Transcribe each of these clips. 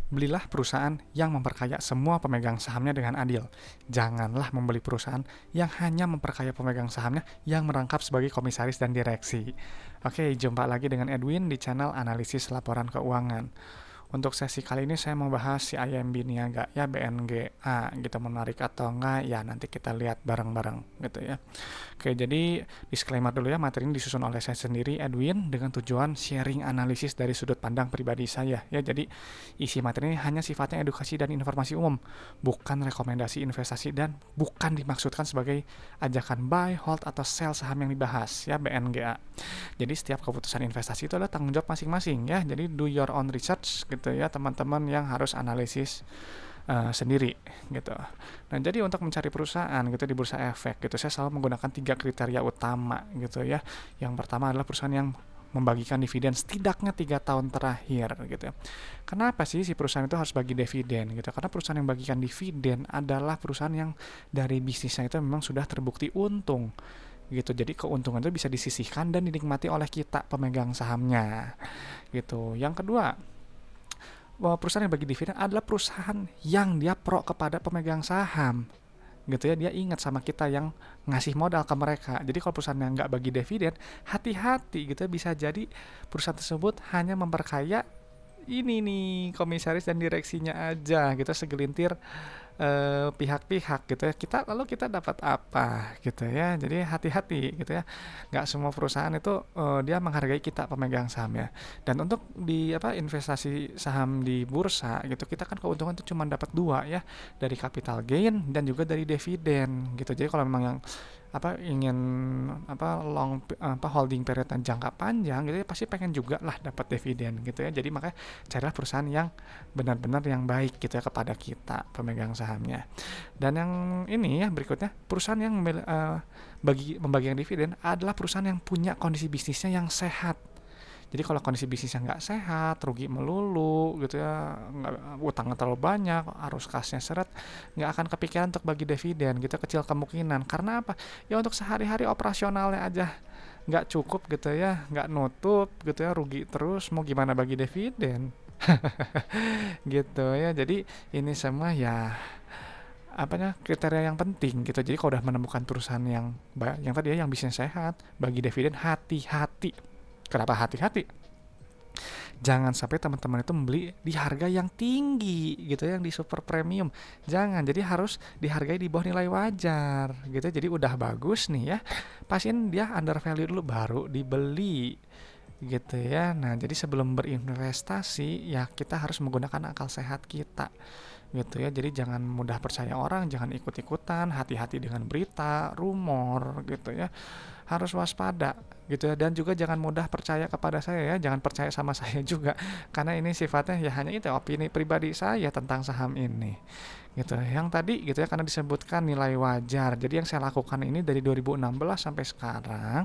Belilah perusahaan yang memperkaya semua pemegang sahamnya dengan adil. Janganlah membeli perusahaan yang hanya memperkaya pemegang sahamnya yang merangkap sebagai komisaris dan direksi. Oke, jumpa lagi dengan Edwin di channel analisis laporan keuangan. Untuk sesi kali ini saya mau bahas si IMB Niaga ya, BNGA gitu, menarik atau enggak ya nanti kita lihat bareng-bareng gitu ya. Oke, jadi disclaimer dulu ya, materi ini disusun oleh saya sendiri, Edwin, dengan tujuan sharing analisis dari sudut pandang pribadi saya ya. Jadi isi materi ini hanya sifatnya edukasi dan informasi umum, bukan rekomendasi investasi dan bukan dimaksudkan sebagai ajakan buy, hold atau sell saham yang dibahas ya, BNGA. Jadi setiap keputusan investasi itu adalah tanggung jawab masing-masing ya. Jadi do your own research gitu ya teman-teman yang harus analisis sendiri gitu. Nah, jadi untuk mencari perusahaan gitu di bursa efek gitu, saya selalu menggunakan 3 kriteria utama gitu ya. Yang pertama adalah perusahaan yang membagikan dividen setidaknya 3 tahun terakhir gitu. Kenapa sih si perusahaan itu harus bagi dividen gitu? Karena perusahaan yang bagikan dividen adalah perusahaan yang dari bisnisnya itu memang sudah terbukti untung gitu. Jadi keuntungan itu bisa disisihkan dan dinikmati oleh kita pemegang sahamnya gitu. Yang kedua, bahwa perusahaan yang bagi dividen adalah perusahaan yang dia pro kepada pemegang saham gitu ya. Dia ingat sama kita yang ngasih modal ke mereka. Jadi kalau perusahaan yang nggak bagi dividen, hati-hati gitu ya, bisa jadi perusahaan tersebut hanya memperkaya ini nih komisaris dan direksinya aja gitu, segelintir pihak-pihak gitu ya. Kita dapat apa gitu ya. Jadi hati-hati gitu ya, nggak semua perusahaan itu dia menghargai kita pemegang sahamnya. Dan untuk di investasi saham di bursa gitu, kita kan keuntungan itu cuma dapat dua ya, dari capital gain dan juga dari dividen gitu. Jadi kalau memang yang ingin holding period jangka panjang gitu ya, pasti pengen juga lah dapat dividen gitu ya. Jadi makanya carilah perusahaan yang benar-benar yang baik gitu ya kepada kita pemegang sahamnya. Dan yang ini ya berikutnya, perusahaan yang membagikan dividen adalah perusahaan yang punya kondisi bisnisnya yang sehat. Jadi kalau kondisi bisnisnya nggak sehat, rugi melulu gitu ya, utangnya terlalu banyak, arus kasnya seret, nggak akan kepikiran untuk bagi dividen gitu, kecil kemungkinan. Karena apa? Ya untuk sehari-hari operasionalnya aja nggak cukup gitu ya, nggak nutup gitu ya, rugi terus, mau gimana bagi dividen? Gitu ya. Jadi ini semua ya kriteria yang penting gitu. Jadi kalau udah menemukan perusahaan yang tadi ya, yang bisnis sehat, bagi dividen, hati-hati. Kenapa hati-hati? Jangan sampai teman-teman itu membeli di harga yang tinggi gitu, yang di super premium. Jangan, jadi harus dihargai di bawah nilai wajar gitu. Jadi udah bagus nih ya, pastiin dia under value dulu baru dibeli gitu ya. Nah, jadi sebelum berinvestasi ya kita harus menggunakan akal sehat kita gitu ya. Jadi jangan mudah percaya orang, jangan ikut-ikutan, hati-hati dengan berita, rumor gitu ya. Harus waspada gitu ya. Dan juga jangan mudah percaya kepada saya ya, jangan percaya sama saya juga, karena ini sifatnya ya hanya itu opini pribadi saya tentang saham ini gitu. Yang tadi gitu ya, karena disebutkan nilai wajar, jadi yang saya lakukan ini dari 2016 sampai sekarang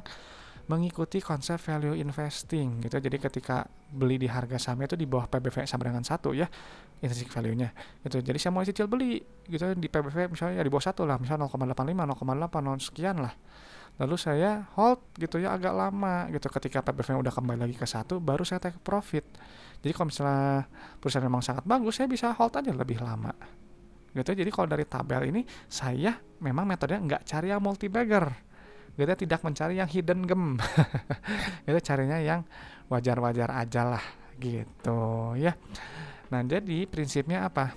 mengikuti konsep value investing gitu. Jadi ketika beli di harga sahamnya itu di bawah PBV sama dengan 1 ya, intrinsic value-nya gitu. Jadi saya mulai cicil beli gitu di PBV misalnya ya di bawah 1 lah, misalnya 0,85, 0,8 sekian lah. Lalu saya hold gitu ya agak lama gitu. Ketika PBV udah kembali lagi ke 1, baru saya take profit. Jadi kalau misalnya perusahaan memang sangat bagus, saya bisa hold aja lebih lama gitu. Jadi kalau dari tabel ini, saya memang metodenya nggak cari yang multi bagger gitu, tidak mencari yang hidden gem. Itu carinya yang wajar-wajar aja lah gitu ya. Nah, jadi prinsipnya apa?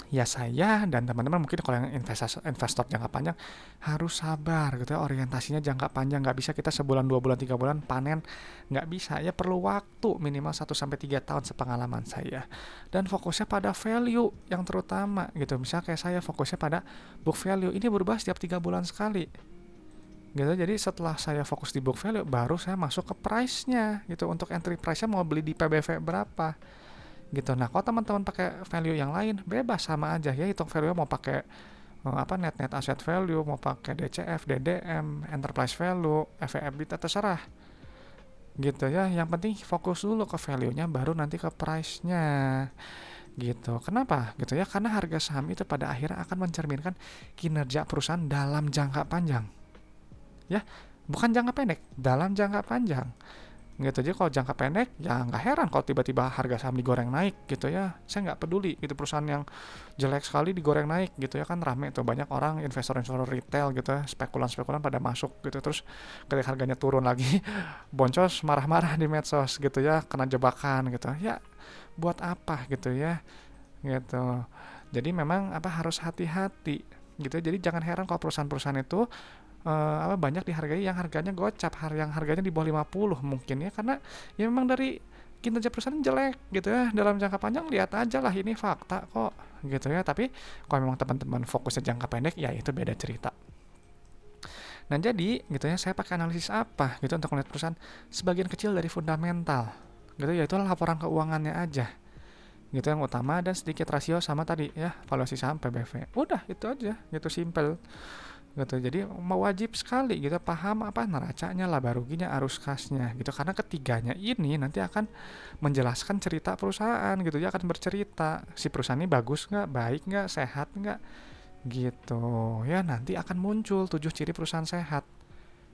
Ya saya dan teman-teman mungkin kalau yang investor jangka panjang harus sabar gitu ya, orientasinya jangka panjang, nggak bisa kita sebulan 2 bulan 3 bulan panen, nggak bisa ya, perlu waktu minimal 1 sampai 3 tahun sepengalaman saya. Dan fokusnya pada value yang terutama gitu. Misalnya kayak saya fokusnya pada book value, ini berubah setiap 3 bulan sekali gitu. Jadi setelah saya fokus di book value, baru saya masuk ke price-nya gitu. Untuk entry price-nya mau beli di PBV berapa gitu. Nah, kalau teman-teman pakai value yang lain, bebas sama aja ya, hitung value mau pakai net asset value, mau pakai DCF, DDM, enterprise value, EV/EBITDA, terserah gitu ya. Yang penting fokus dulu ke value-nya, baru nanti ke price-nya gitu. Kenapa gitu ya? Karena harga saham itu pada akhirnya akan mencerminkan kinerja perusahaan dalam jangka panjang ya, bukan jangka pendek, dalam jangka panjang gitu. Jadi kalau jangka pendek ya nggak heran kalau tiba-tiba harga saham digoreng naik gitu ya, saya nggak peduli gitu, perusahaan yang jelek sekali digoreng naik gitu ya, kan rame tuh banyak orang investor-investor retail gitu ya, spekulan-spekulan pada masuk gitu, terus ketika harganya turun lagi boncos marah-marah di medsos gitu ya, kena jebakan gitu ya, buat apa gitu ya gitu. Jadi memang harus hati-hati gitu. Jadi jangan heran kalau perusahaan-perusahaan itu banyak dihargai yang harganya gocap, yang harganya di bawah 50 mungkin ya, karena ya memang dari kinerja perusahaan jelek gitu ya. Dalam jangka panjang lihat aja lah, ini fakta kok gitu ya. Tapi kalau memang teman-teman fokusnya jangka pendek ya itu beda cerita. Nah jadi gitu ya, saya pakai analisis apa gitu untuk melihat perusahaan, sebagian kecil dari fundamental gitu, yaitu laporan keuangannya aja gitu yang utama, dan sedikit rasio sama tadi ya valuasi saham PBV. Udah itu aja gitu, simple gitu. Jadi wajib sekali gitu paham neracanya, laba ruginya, arus kasnya gitu, karena ketiganya ini nanti akan menjelaskan cerita perusahaan gitu ya, akan bercerita si perusahaan ini bagus nggak, baik nggak, sehat nggak gitu ya. Nanti akan muncul 7 ciri perusahaan sehat.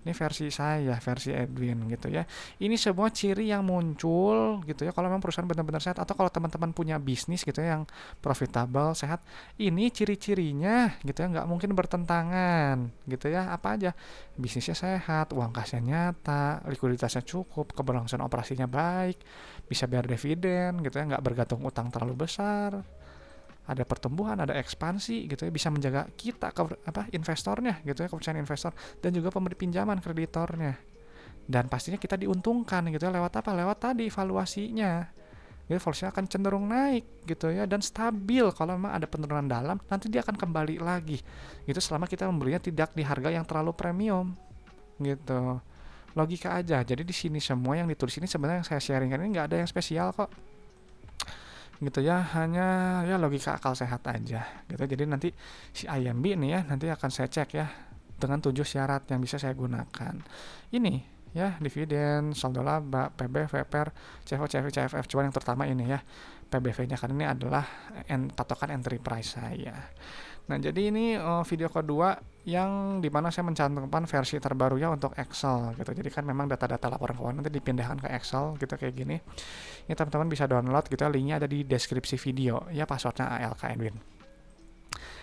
Ini versi saya, versi Edwin gitu ya. Ini semua ciri yang muncul gitu ya kalau memang perusahaan benar-benar sehat, atau kalau teman-teman punya bisnis gitu ya yang profitable, sehat. Ini ciri-cirinya gitu ya, nggak mungkin bertentangan gitu ya. Apa aja? Bisnisnya sehat, uang kasnya nyata, likuiditasnya cukup, keberlangsungan operasinya baik, bisa bayar dividen gitu ya, nggak bergantung utang terlalu besar, ada pertumbuhan, ada ekspansi gitu ya, bisa menjaga kita investornya gitu ya, kepercayaan investor, dan juga pemberi pinjaman kreditornya. Dan pastinya kita diuntungkan gitu ya, lewat lewat tadi valuasinya. Jadi valuasinya akan cenderung naik gitu ya, dan stabil. Kalau memang ada penurunan dalam, nanti dia akan kembali lagi gitu, selama kita membelinya tidak di harga yang terlalu premium gitu. Logika aja. Jadi di sini semua yang ditulis ini sebenarnya yang saya sharingkan ini nggak ada yang spesial kok gitu ya, hanya ya logika akal sehat aja gitu. Jadi nanti si IMB ini ya nanti akan saya cek ya dengan 7 syarat yang bisa saya gunakan ini ya: dividen, saldo laba, PB, VPR, CFO, CFI, CFF. Cuman yang terutama ini ya PBV nya, karena ini adalah patokan entry price saya. Nah jadi ini video kedua yang dimana saya mencantumkan versi terbarunya untuk Excel gitu. Jadi kan memang data-data laporan keuangan nanti dipindahkan ke Excel gitu kayak gini. Ini teman-teman bisa download gitu ya, linknya ada di deskripsi video ya, passwordnya ALK Edwin.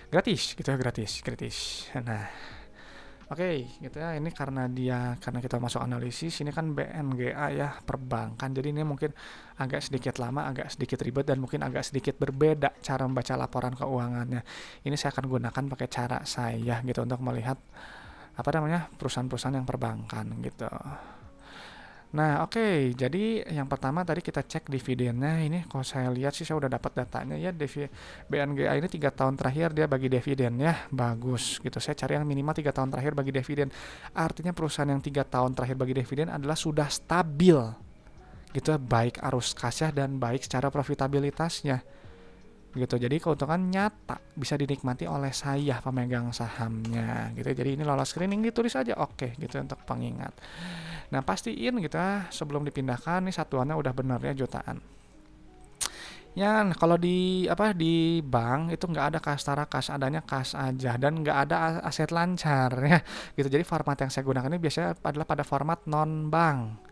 Gratis gitu ya, gratis. Nah oke, gitu ya. Ini karena kita masuk analisis, ini kan BNGA ya, perbankan. Jadi ini mungkin agak sedikit lama, agak sedikit ribet, dan mungkin agak sedikit berbeda cara membaca laporan keuangannya. Ini saya akan gunakan pakai cara saya gitu untuk melihat perusahaan-perusahaan yang perbankan gitu. Nah oke, jadi yang pertama tadi kita cek dividennya. Ini kalau saya lihat sih saya udah dapat datanya ya, BNGA ini 3 tahun terakhir dia bagi dividen ya, bagus gitu. Saya cari yang minimal 3 tahun terakhir bagi dividen, artinya perusahaan yang 3 tahun terakhir bagi dividen adalah sudah stabil gitu, baik arus kasnya dan baik secara profitabilitasnya gitu. Jadi keuntungan nyata bisa dinikmati oleh saya pemegang sahamnya gitu. Jadi ini lolos screening, ditulis aja oke gitu untuk pengingat. Nah pastiin gitu ya sebelum dipindahkan nih satuannya udah bener ya, jutaan. Ya kalau di bank itu nggak ada kas tara kas, adanya kas aja, dan nggak ada aset lancar ya gitu. Jadi format yang saya gunakan ini biasanya adalah pada format non bank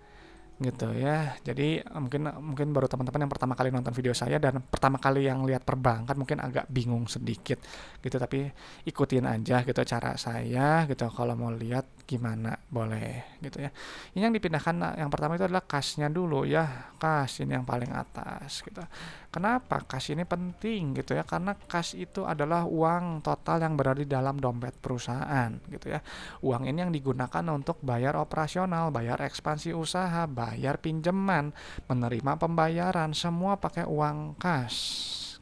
gitu ya. Jadi mungkin baru teman-teman yang pertama kali nonton video saya dan pertama kali yang lihat perbankan mungkin agak bingung sedikit gitu, tapi ikutin aja gitu cara saya gitu. Kalau mau lihat gimana boleh gitu ya. Ini yang dipindahkan yang pertama itu adalah kasnya dulu ya, kas ini yang paling atas gitu. Kenapa kas ini penting gitu ya? Karena kas itu adalah uang total yang berada di dalam dompet perusahaan gitu ya. Uang ini yang digunakan untuk bayar operasional, bayar ekspansi usaha, bayar pinjaman, menerima pembayaran, semua pakai uang kas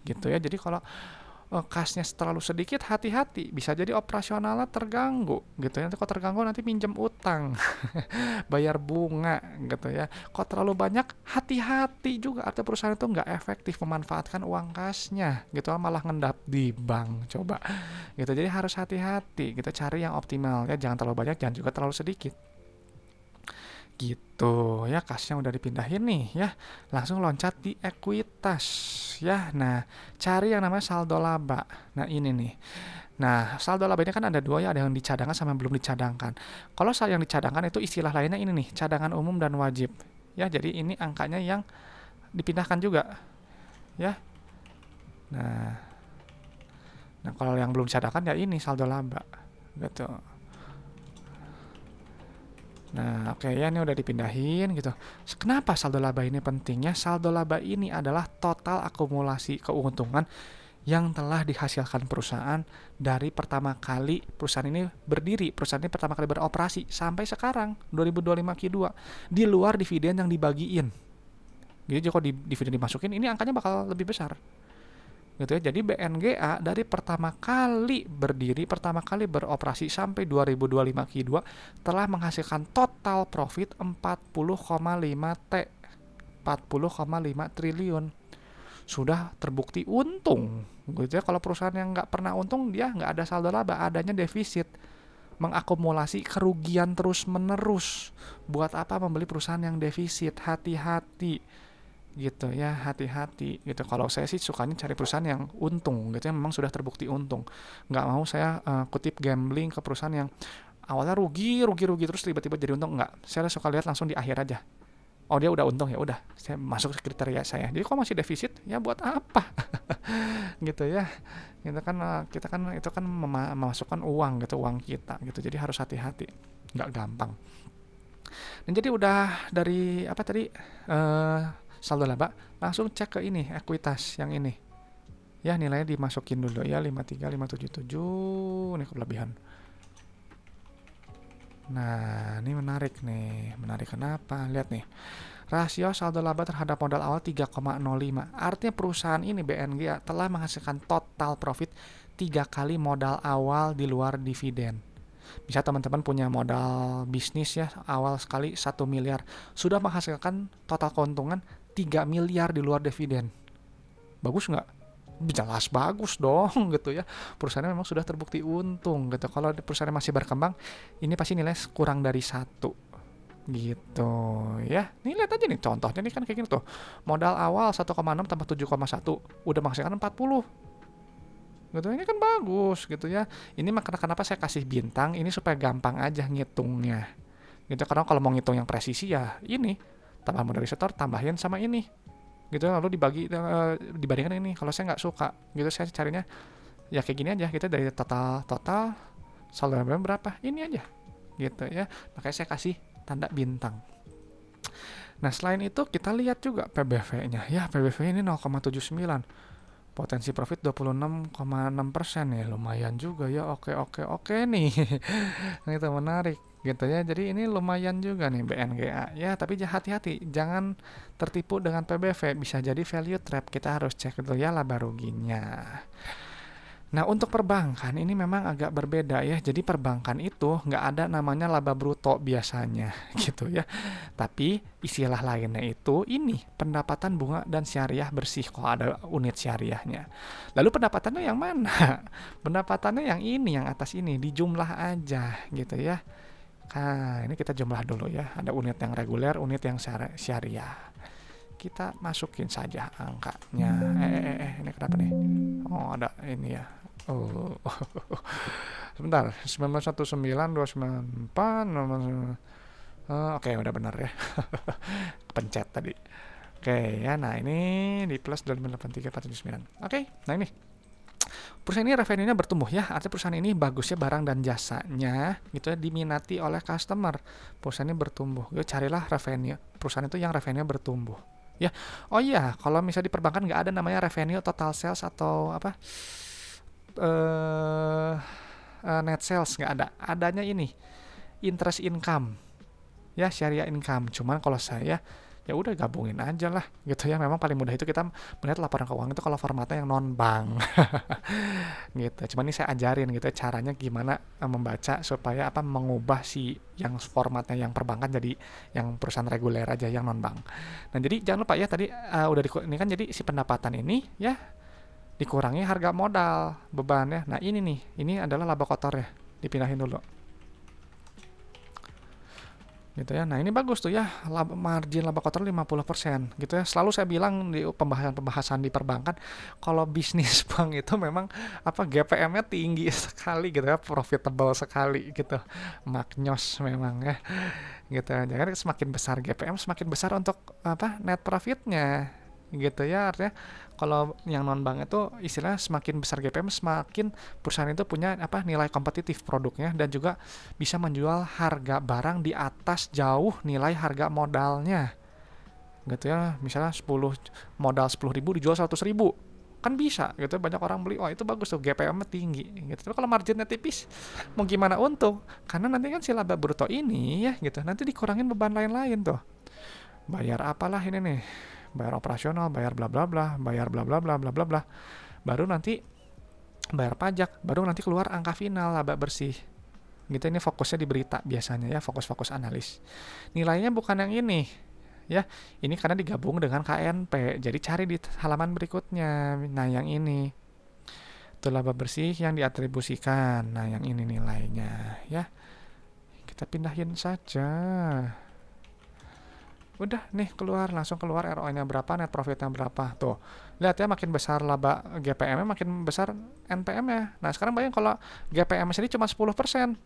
gitu ya. Jadi kalau kasnya terlalu sedikit, hati-hati, bisa jadi operasionalnya terganggu gitu ya. Nanti kalau terganggu nanti pinjam utang bayar bunga gitu ya. Kalau terlalu banyak, hati-hati juga, artinya perusahaan itu nggak efektif memanfaatkan uang kasnya gitu, malah ngendap di bank coba gitu. Jadi harus hati-hati gitu, cari yang optimal ya, jangan terlalu banyak, jangan juga terlalu sedikit gitu ya. Kasnya udah dipindahin nih ya, langsung loncat di ekuitas ya. Nah cari yang namanya saldo laba. Nah ini nih, nah saldo laba ini kan ada dua ya, ada yang dicadangkan sama yang belum dicadangkan. Kalau yang dicadangkan itu istilah lainnya ini nih, cadangan umum dan wajib ya. Jadi ini angkanya yang dipindahkan juga ya. Nah, nah kalau yang belum dicatatkan ya ini saldo laba gitu. Nah, oke ya, ini udah dipindahin gitu. Kenapa saldo laba ini pentingnya? Saldo laba ini adalah total akumulasi keuntungan yang telah dihasilkan perusahaan dari pertama kali perusahaan ini berdiri, perusahaan ini pertama kali beroperasi sampai sekarang 2025 Q2, di luar dividen yang dibagiin. Jadi kalau dividen dimasukin, ini angkanya bakal lebih besar. Gitu ya. Jadi BNGA dari pertama kali berdiri, pertama kali beroperasi sampai 2025 Q2 telah menghasilkan total profit 40,5 triliun. Sudah terbukti untung gitu ya. Kalau perusahaan yang nggak pernah untung, dia nggak ada saldo laba, adanya defisit, mengakumulasi kerugian terus menerus. Buat apa membeli perusahaan yang defisit? Hati-hati gitu ya, hati-hati gitu. Kalau saya sih sukanya cari perusahaan yang untung gitu ya, memang sudah terbukti untung. Nggak mau saya kutip gambling ke perusahaan yang awalnya rugi terus tiba-tiba jadi untung. Nggak, saya suka lihat langsung di akhir aja. Oh, dia udah untung, ya udah, saya masuk ke kriteria saya. Jadi kalau masih defisit, ya buat apa? Gitu ya. Kita kan itu kan memasukkan uang gitu, uang kita gitu. Jadi harus hati-hati, nggak gampang. Dan jadi udah dari apa tadi, saldo laba, langsung cek ke ini, ekuitas yang ini. Ya, nilainya dimasukin dulu ya, 53577, ini kelebihan. Nah, ini menarik nih. Menarik kenapa? Lihat nih. Rasio saldo laba terhadap modal awal 3,05. Artinya perusahaan ini BNGA telah menghasilkan total profit 3 kali modal awal di luar dividen. Bisa teman-teman punya modal bisnis ya, awal sekali 1 miliar. Sudah menghasilkan total keuntungan 3 miliar di luar dividen. Bagus nggak? Jelas bagus dong gitu ya. Perusahaannya memang sudah terbukti untung gitu. Kalau perusahaan masih berkembang, ini pasti nilai kurang dari 1 gitu ya. Nih lihat aja nih contohnya, nih kan kayak gini tuh. Modal awal 1,6 tambah 7,1 udah menghasilkan 40 gitu. Ini kan bagus gitu ya. Ini makanya kenapa saya kasih bintang ini, supaya gampang aja ngitungnya gitu. Karena kalau mau ngitung yang presisi ya ini, tambah modal resetor tambahin sama ini gitu, lalu dibandingkan ini. Kalau saya nggak suka gitu, saya carinya ya kayak gini aja gitu, dari total saldo laba berapa, ini aja gitu ya. Makanya saya kasih tanda bintang. Nah, selain itu kita lihat juga PBV-nya ya. PBV ini 0,79, potensi profit 26,6% ya, lumayan juga ya. Oke nih. Itu menarik gitu ya. Jadi ini lumayan juga nih BNGA ya, tapi hati-hati jangan tertipu dengan PBV, bisa jadi value trap. Kita harus cek dulu ya laba ruginya. Nah, untuk perbankan ini memang agak berbeda ya. Jadi perbankan itu nggak ada namanya laba bruto biasanya gitu ya. Tapi istilah lainnya itu ini pendapatan bunga dan syariah bersih, kalau ada unit syariahnya. Lalu pendapatannya yang mana? Pendapatannya yang ini, yang atas ini, dijumlah aja gitu ya. Nah, ini kita jumlah dulu ya. Ada unit yang reguler, unit yang syariah. Kita masukin saja angkanya. Ini kenapa nih? Oh, ada ini ya. Oh, sebentar. 919, 294. Oke, udah benar ya. Pencet tadi. Oke ya, nah ini di plus 283479. Oke, nah ini perusahaan ini revenue-nya bertumbuh ya. Artinya perusahaan ini bagusnya barang dan jasanya gitu ya, diminati oleh customer. Perusahaan ini bertumbuh. Yuk carilah revenue. Perusahaan itu yang revenue bertumbuh. Ya, oh iya, kalau misalnya di perbankan nggak ada namanya revenue, total sales atau apa, net sales, nggak ada. Adanya ini interest income, ya syariah income. Cuman kalau saya ya udah gabungin aja lah gitu ya. Memang paling mudah itu kita melihat laporan keuangan itu kalau formatnya yang non bank gitu. Cuman ini saya ajarin gitu ya, caranya gimana membaca supaya apa, mengubah si yang formatnya yang perbankan jadi yang perusahaan reguler aja, yang non bank. Nah, jadi jangan lupa ya tadi udah ini kan, jadi si pendapatan ini ya dikurangi harga modal beban ya. Nah, ini nih, ini adalah laba kotor ya, dipindahin dulu. gitu ya. Nah, ini bagus tuh ya, margin laba kotor 50% gitu ya. Selalu saya bilang di pembahasan-pembahasan di perbankan, kalau bisnis bank itu memang GPM-nya tinggi sekali gitu ya, profitable sekali gitu. Maknyos memang ya gitu. Jadi semakin besar GPM, semakin besar untuk net profitnya gitu ya. Artinya kalau yang non bank itu istilahnya semakin besar GPM, semakin perusahaan itu punya nilai kompetitif produknya, dan juga bisa menjual harga barang di atas jauh nilai harga modalnya gitu ya. Misalnya modal 10.000 dijual 100.000, kan bisa gitu, banyak orang beli. Oh, itu bagus tuh, GPM-nya tinggi gitu. Tapi kalau marginnya tipis, mau gimana untung? Karena nanti kan si laba bruto ini ya gitu, nanti dikurangin beban lain-lain tuh, bayar apalah ini nih, bayar operasional, bayar bla bla bla, bayar bla bla bla bla bla bla, baru nanti bayar pajak, baru nanti keluar angka final laba bersih gitu. Ini fokusnya di berita biasanya ya, fokus analis. Nilainya bukan yang ini ya, ini karena digabung dengan KNP, jadi cari di halaman berikutnya. Nah, yang ini tuh laba bersih yang diatribusikan. Nah, yang ini nilainya ya, kita pindahin saja. Udah nih, langsung keluar ROI-nya berapa, net profit-nya berapa. Tuh, lihat ya, makin besar laba GPM-nya, makin besar NPM-nya. Nah, sekarang bayang kalau GPM sendiri cuma 10%,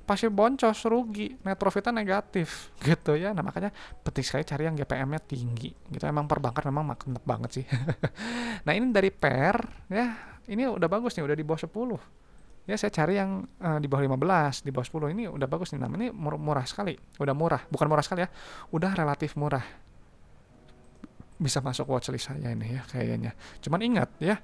pasti boncos, rugi, net profitnya negatif gitu ya. Nah, makanya penting sekali cari yang GPM-nya tinggi gitu. Emang perbankan memang mantep banget sih. Nah, ini dari PER ya, ini udah bagus nih, udah di bawah 10 ya. Saya cari yang di bawah 15, di bawah 10, ini udah bagus nih. Nah, ini murah sekali, udah murah, bukan murah sekali ya, udah relatif murah, bisa masuk watchlist saya ini ya kayaknya. Cuman ingat ya,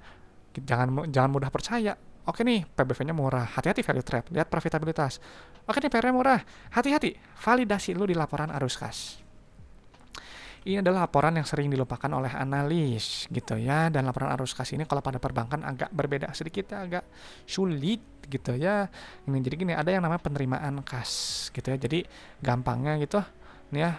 jangan mudah percaya. Oke nih, PBV-nya murah, hati-hati value trap, lihat profitabilitas. Oke nih, PR-nya murah, hati-hati, validasi lu di laporan arus kas. Ini adalah laporan yang sering dilupakan oleh analis gitu ya. Dan laporan arus kas ini kalau pada perbankan agak berbeda sedikit ya, agak sulit gitu ya. Ini jadi gini, ada yang namanya penerimaan kas gitu ya. Jadi gampangnya gitu nih ya,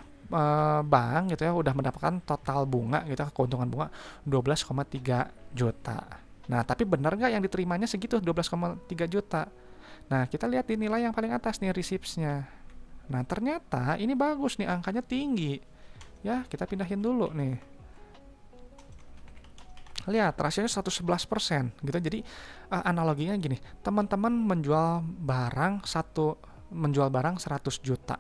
bank gitu ya udah mendapatkan total bunga gitu, keuntungan bunga 12,3 juta. Nah, tapi benar nggak yang diterimanya segitu, 12,3 juta? Nah, kita lihat di nilai yang paling atas nih, receipts-nya. Nah, ternyata ini bagus nih, angkanya tinggi. Ya, kita pindahin dulu nih. Lihat, rasionya 111% gitu. Jadi analoginya gini, teman-teman menjual barang 100 juta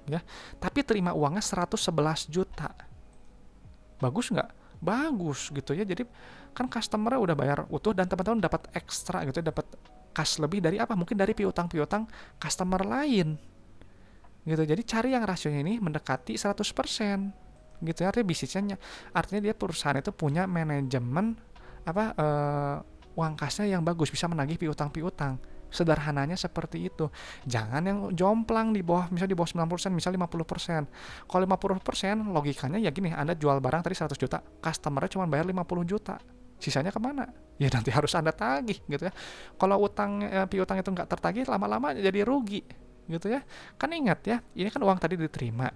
ya, tapi terima uangnya 111 juta. Bagus nggak? Bagus gitu ya. Jadi kan customer-nya udah bayar utuh, dan teman-teman dapat ekstra gitu ya, dapat kas lebih dari mungkin dari piutang customer lain gitu. Jadi cari yang rasionya ini mendekati 100% gitu ya. Artinya dia perusahaan itu punya manajemen uang kasnya yang bagus, bisa menagih piutang. Sederhananya seperti itu. Jangan yang jomplang misalnya di bawah 90%, misalnya 50%. Kalau 50%, logikanya ya gini, Anda jual barang tadi 100 juta, customer-nya cuma bayar 50 juta. Sisanya kemana? Ya nanti harus Anda tagih gitu ya. Kalau piutang itu nggak tertagih, lama-lama jadi rugi gitu ya. Kan ingat ya, ini kan uang tadi diterima,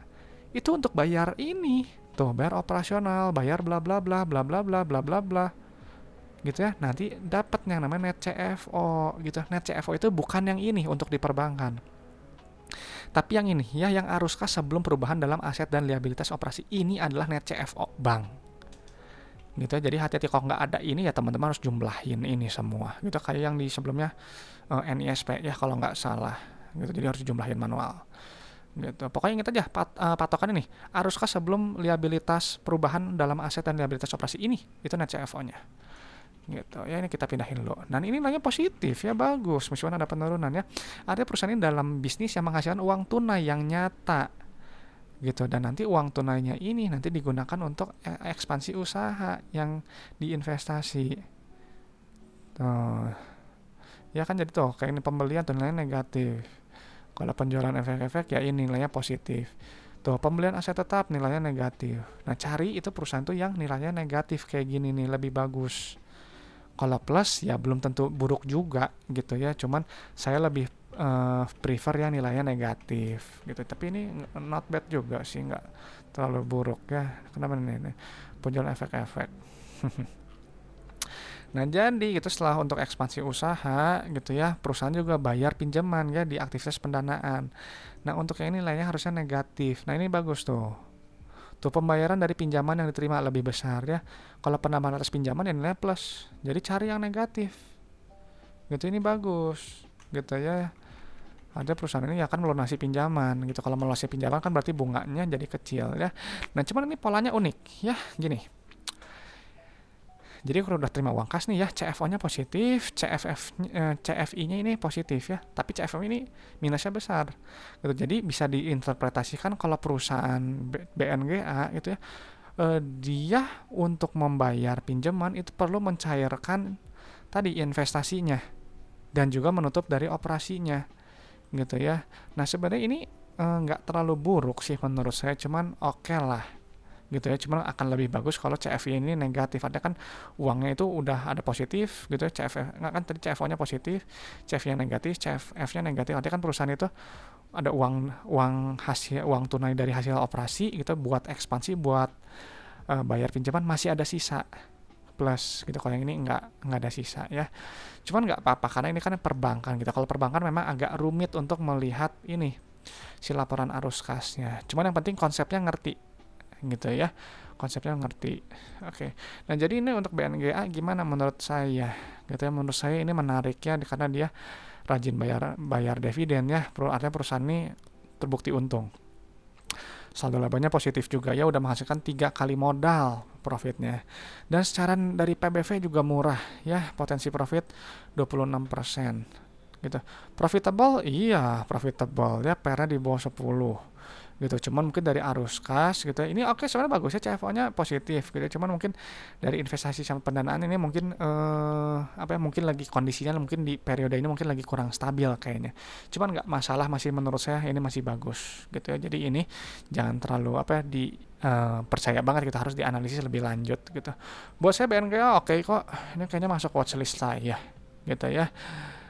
itu untuk bayar ini tuh, bayar operasional, bayar bla bla bla bla bla bla bla bla bla gitu ya. Nanti dapat yang namanya net CFO gitu. Net CFO itu bukan yang ini untuk di perbankan, tapi yang ini ya, yang arus kas sebelum perubahan dalam aset dan liabilitas operasi. Ini adalah net CFO bank gitu ya. Jadi hati-hati kalau nggak ada ini ya, teman-teman harus jumlahin ini semua gitu, kayak yang di sebelumnya NISP ya kalau nggak salah gitu. Jadi harus dijumlahin manual gitu. Pokoknya ingat aja patokan ini, arus kas sebelum liabilitas perubahan dalam aset dan liabilitas operasi, ini itu net CFO-nya gitu ya. Ini kita pindahin dulu. Dan ini nilainya positif ya, bagus meskipun ada penurunan ya. Ada perusahaan ini dalam bisnis yang menghasilkan uang tunai yang nyata gitu, dan nanti uang tunainya ini nanti digunakan untuk ekspansi usaha yang diinvestasi tuh ya kan. Jadi tuh kayak ini pembelian tuh nilainya negatif, kalau penjualan efek-efek ya ini nilainya positif. Tuh, pembelian aset tetap nilainya negatif. Nah, cari itu perusahaan tuh yang nilainya negatif kayak gini nih, lebih bagus. Kalau plus ya belum tentu buruk juga gitu ya. Cuman saya lebih prefer yang nilainya negatif gitu. Tapi ini not bad juga sih, nggak terlalu buruk ya. Kenapa ini penjualan efek-efek. Nah, jadi gitu, setelah untuk ekspansi usaha gitu ya, perusahaan juga bayar pinjaman ya di aktivitas pendanaan. Nah, untuk yang ini nilainya harusnya negatif. Nah, ini bagus tuh. Tuh pembayaran dari pinjaman yang diterima lebih besar ya. Kalau penambahan atas pinjaman ya nilainya plus. Jadi cari yang negatif. Gitu ini bagus. Gitu ya. Ada perusahaan ini akan melunasi pinjaman gitu. Kalau melunasi pinjaman kan berarti bunganya jadi kecil ya. Nah, cuman ini polanya unik ya. Gini. Jadi kalau udah terima uang kas nih ya, CFO-nya positif, CFI-nya ini positif ya, tapi CFO ini minusnya besar. Gitu. Jadi bisa diinterpretasikan kalau perusahaan BNGA gitu ya, dia untuk membayar pinjaman itu perlu mencairkan tadi investasinya dan juga menutup dari operasinya gitu ya. Nah, sebenarnya ini nggak terlalu buruk sih menurut saya, cuman oke lah gitu ya, cuman akan lebih bagus kalau CFI ini negatif. Ada kan uangnya itu udah ada positif gitu ya, CFF nggak kan, tadi CFO-nya positif, CFI nya negatif, CFF-nya negatif. Artinya kan perusahaan itu ada uang tunai dari hasil operasi gitu buat ekspansi, buat bayar pinjaman, masih ada sisa plus gitu. Kalau yang ini nggak ada sisa ya, cuman nggak apa-apa karena ini kan perbankan gitu. Kalau perbankan memang agak rumit untuk melihat ini si laporan arus kasnya, cuman yang penting konsepnya ngerti gitu ya, konsepnya ngerti. Oke. Nah, jadi ini untuk BNGA gimana menurut saya gitu ya. Menurut saya ini menarik ya karena dia rajin bayar dividen ya. Artinya perusahaan ini terbukti untung. Saldo labanya positif juga ya, udah menghasilkan 3 kali modal profitnya. Dan secara dari PBV juga murah ya, potensi profit 26% gitu. Profitable, iya profitable ya, PR-nya di bawah 10 gitu. Cuman mungkin dari arus kas gitu ya, ini oke sebenarnya bagus ya, CFO-nya positif gitu. Cuman mungkin dari investasi sama pendanaan ini mungkin apa ya, mungkin lagi kondisinya mungkin di periode ini mungkin lagi kurang stabil kayaknya. Cuman nggak masalah, masih menurut saya ini masih bagus gitu ya. Jadi ini jangan terlalu apa ya, di percaya banget, kita harus dianalisis lebih lanjut gitu. Buat saya BNKA oke kok, ini kayaknya masuk watchlist saya gitu ya.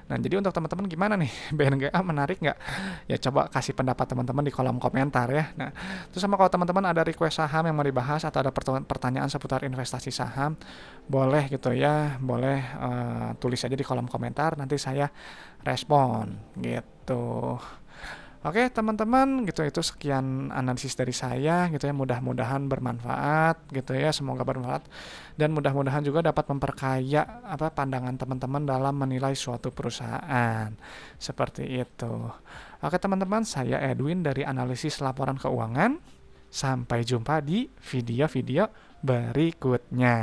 Nah, jadi untuk teman-teman gimana nih? BNGA menarik nggak? Ya coba kasih pendapat teman-teman di kolom komentar ya. Nah, terus sama kalau teman-teman ada request saham yang mau dibahas atau ada pertanyaan seputar investasi saham, boleh gitu ya, boleh tulis aja di kolom komentar, nanti saya respon gitu. Oke teman-teman, gitu itu sekian analisis dari saya gitu ya, mudah-mudahan bermanfaat gitu ya, semoga bermanfaat dan mudah-mudahan juga dapat memperkaya apa pandangan teman-teman dalam menilai suatu perusahaan seperti itu. Oke teman-teman, saya Edwin dari analisis laporan keuangan. Sampai jumpa di video-video berikutnya.